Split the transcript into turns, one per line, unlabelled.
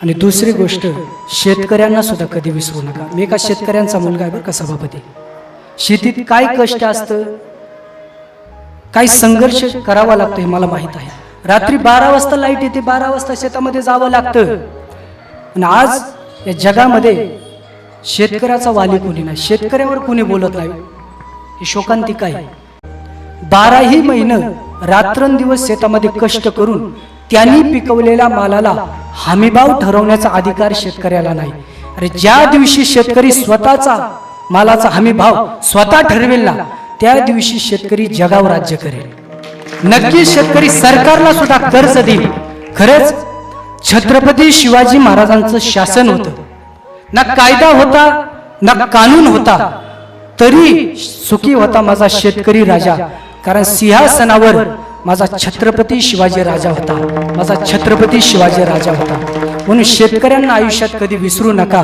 आणि दुसरी गोष्ट, शेतकऱ्यांना सुद्धा कधी विसरू नका. मी एका शेतकऱ्यांचा मुलगा आहे बरं का सभापती. शेतीत काय कष्ट असतं, काय संघर्ष करावा लागतो हे मला माहित आहे. रात्री 12 वाजता लाईट येते, 12 वाजता शेतामध्ये जावं लागतं. आणि आज या जगामध्ये शेतकऱ्याचा वाली कोणी नाही, शेतकऱ्यावर कोणी बोलत नाही. ही शोकांतिका आहे. 12ही महिने रात्रंदिवस शेतामध्ये कष्ट करून त्यांनी पिकवलेल्या मालाला हमीभाव ठरवण्याचा अधिकार शेतकऱ्याला नाही. अरे ज्या दिवशी शेतकरी स्वतःचा मालाचा हमीभाव स्वतः ठरवेल ना, त्या दिवशी शेतकरी जगावर राज्य करेल. नक्की शेतकरी सरकारला सुद्धा कर्ज देईल. खरंच छत्रपती शिवाजी महाराजांचं शासन होतं, ना कायदा होता ना कानून होता, तरी सुखी होता माझा शेतकरी राजा. कारण सिंहासनावर माझा छत्रपती शिवाजी राजा होता, माझा छत्रपती शिवाजी राजा होता. म्हणून शेतकऱ्यांना आयुष्यात कधी विसरू नका.